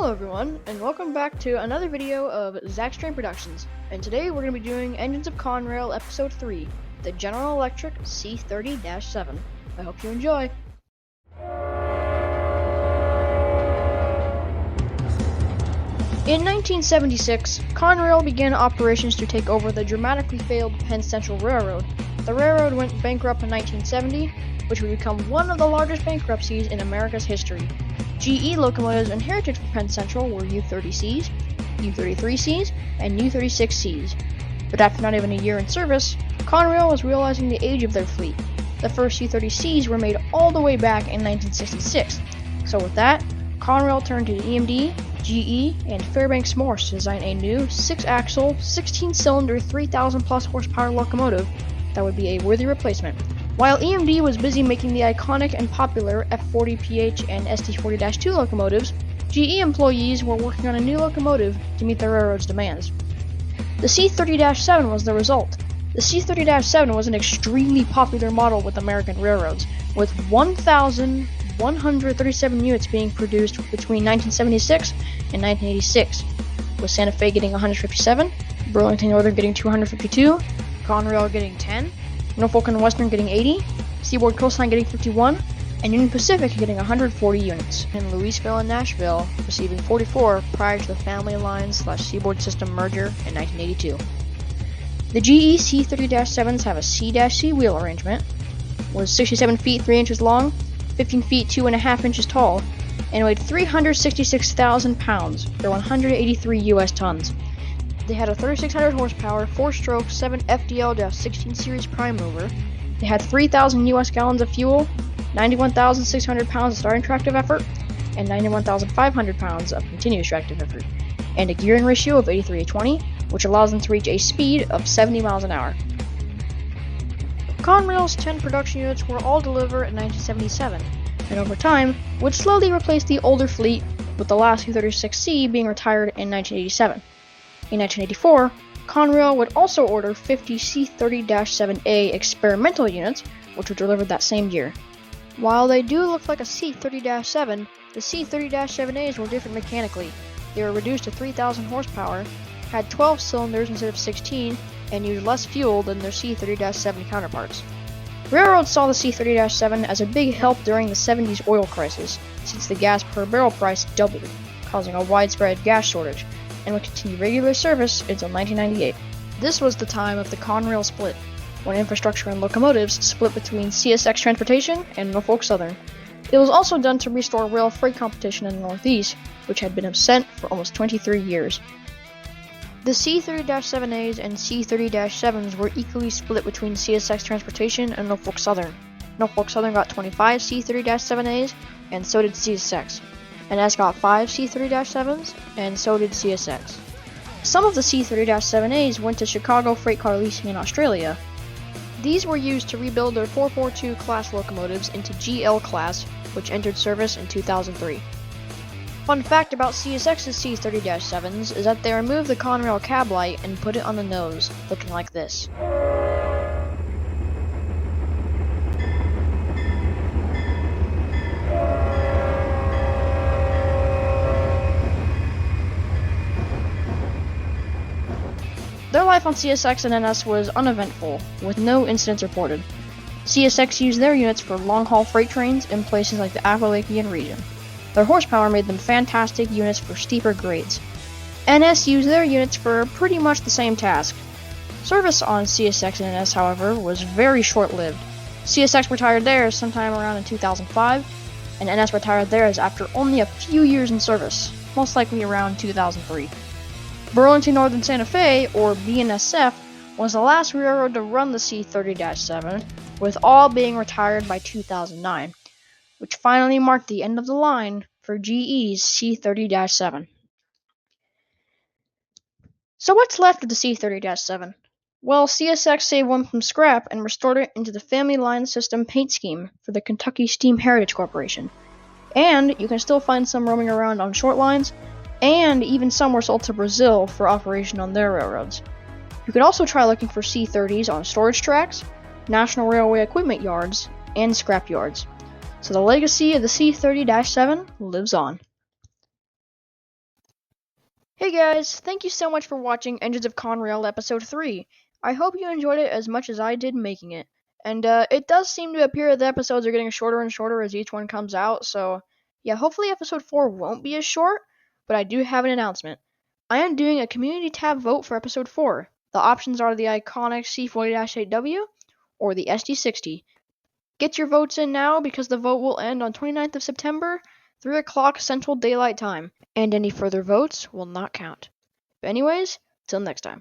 Hello everyone, and welcome back to another video of Zach Strain Productions. And today we're going to be doing Engines of Conrail Episode 3, the General Electric C30-7. I hope you enjoy. In 1976, Conrail began operations to take over the dramatically failed Penn Central Railroad. The railroad went bankrupt in 1970, which would become one of the largest bankruptcies in America's history. GE locomotives inherited from Penn Central were U-30Cs, U-33Cs, and U-36Cs. But after not even a year in service, Conrail was realizing the age of their fleet. The first U-30Cs were made all the way back in 1966. So with that, Conrail turned to EMD, GE, and Fairbanks Morse to design a new 6-axle, 16-cylinder, 3,000-plus horsepower locomotive that would be a worthy replacement. While EMD was busy making the iconic and popular F40PH and ST40-2 locomotives, GE employees were working on a new locomotive to meet the railroad's demands. The C30-7 was the result. The C30-7 was an extremely popular model with American railroads, with 1,137 units being produced between 1976 and 1986, with Santa Fe getting 157, Burlington Northern getting 252, Conrail getting 10, Norfolk and Western getting 80, Seaboard Coastline getting 51, and Union Pacific getting 140 units, and Louisville and Nashville receiving 44 prior to the Family Line/Seaboard System merger in 1982. The GE C30-7s have a C-C wheel arrangement, was 67 feet 3 inches long, 15 feet 2.5 inches tall, and weighed 366,000 pounds, or 183 US tons. They had a 3,600 horsepower, 4-stroke, 7 FDL-16 series prime mover. They had 3,000 US gallons of fuel, 91,600 pounds of starting tractive effort, and 91,500 pounds of continuous tractive effort, and a gearing ratio of 83/20, which allows them to reach a speed of 70 miles an hour. Conrail's 10 production units were all delivered in 1977, and over time would slowly replace the older fleet, with the last U-36C being retired in 1987. In 1984, Conrail would also order 50 C30-7A experimental units, which were delivered that same year. While they do look like a C30-7, the C30-7As were different mechanically. They were reduced to 3,000 horsepower, had 12 cylinders instead of 16, and used less fuel than their C30-7 counterparts. Railroads saw the C30-7 as a big help during the 70s oil crisis, since the gas per barrel price doubled, causing a widespread gas shortage, and would continue regular service until 1998. This was the time of the Conrail split, when infrastructure and locomotives split between CSX Transportation and Norfolk Southern. It was also done to restore rail freight competition in the Northeast, which had been absent for almost 23 years. The C30-7As and C30-7s were equally split between CSX Transportation and Norfolk Southern. Norfolk Southern got 25 C30-7As, and so did CSX. NS got 5 C30-7s, and so did CSX. Some of the C30-7As went to Chicago Freight Car Leasing in Australia. These were used to rebuild their 442 class locomotives into GL class, which entered service in 2003. Fun fact about CSX's C30-7s is that they removed the Conrail cab light and put it on the nose, looking like this. Their life on CSX and NS was uneventful, with no incidents reported. CSX used their units for long-haul freight trains in places like the Appalachian region. Their horsepower made them fantastic units for steeper grades. NS used their units for pretty much the same task. Service on CSX and NS, however, was very short-lived. CSX retired theirs sometime around in 2005, and NS retired theirs after only a few years in service, most likely around 2003. Burlington Northern Santa Fe, or BNSF, was the last railroad to run the C30-7, with all being retired by 2009, which finally marked the end of the line for GE's C30-7. So what's left of the C30-7? Well, CSX saved one from scrap and restored it into the Family Line System paint scheme for the Kentucky Steam Heritage Corporation. And you can still find some roaming around on short lines, and even some were sold to Brazil for operation on their railroads. You can also try looking for C30s on storage tracks, National Railway equipment yards, and scrap yards. So the legacy of the C30-7 lives on. Hey guys, thank you so much for watching Engines of Conrail Episode 3. I hope you enjoyed it as much as I did making it. And it does seem to appear that the episodes are getting shorter and shorter as each one comes out, so yeah, hopefully Episode 4 won't be as short, but I do have an announcement. I am doing a community tab vote for Episode 4. The options are the iconic C40-8W or the SD60. Get your votes in now because the vote will end on 29th of September, 3 o'clock Central Daylight Time, and any further votes will not count. But anyways, till next time.